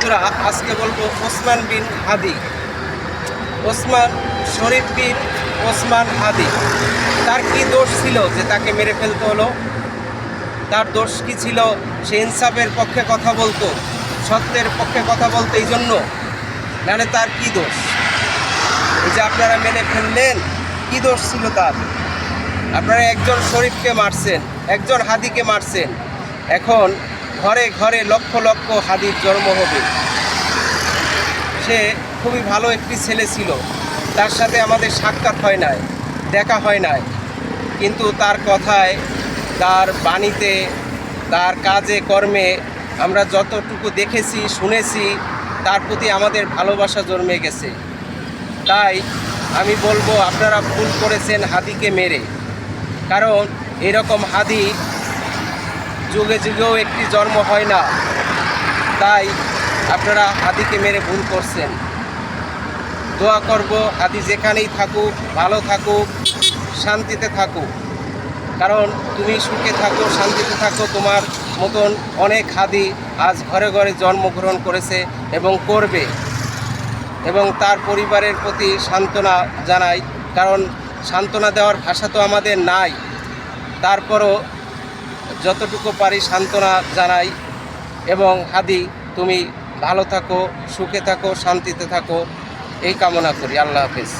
বন্ধুরা, আজকে বলবো ওসমান বিন হাদি। ওসমান শরীফ বিন ওসমান হাদি, তার কি দোষ ছিল যে তাকে মেরে ফেলতে হলো? তার দোষ কি ছিল? সে ইনসাফের পক্ষে কথা বলতো, সত্যের পক্ষে কথা বলতো, এই জন্য? নাহলে তার কি দোষ? এই যে আপনারা মেরে ফেললেন, কি দোষ ছিল তার? আপনারা একজন শরীফকে মারছেন, একজন হাদিকে মারছেন। এখন ঘরে ঘরে লক্ষ লক্ষ হাদির জন্ম হবে। সে খুবই ভালো একটি ছেলে ছিল, তার সাথে আমাদের সাক্ষাৎ হয় নাই, দেখা হয় নাই, কিন্তু তার কথায়, তার বাণীতে, তার কাজে কর্মে আমরা যতটুকু দেখেছি শুনেছি, তার প্রতি আমাদের ভালোবাসা জন্মে গেছে। তাই আমি বলবো, আপনারা ভুল করেছেন হাদিকে মেরে। কারণ এরকম হাদি যুগে যুগেও একটি জন্ম হয় না। তাই আপনারা হাদিকে মেরে ভুল করছেন। দোয়া করব হাদি যেখানেই থাকুক, ভালো থাকুক, শান্তিতে থাকুক। কারণ তুমি সুখে থাকো, শান্তিতে থাকো, তোমার মতন অনেক হাদি আজ ঘরে ঘরে জন্মগ্রহণ করেছে এবং করবে। এবং তার পরিবারের প্রতি সান্ত্বনা জানাই, কারণ সান্ত্বনা দেওয়ার ভাষা তো আমাদের নাই। তারপরও যতটুকু পারি সান্ত্বনা জানাই। এবং হাদি, তুমি ভালো থাকো, সুখে থাকো, শান্তিতে থাকো, এই কামনা করি। আল্লাহ হাফেজ।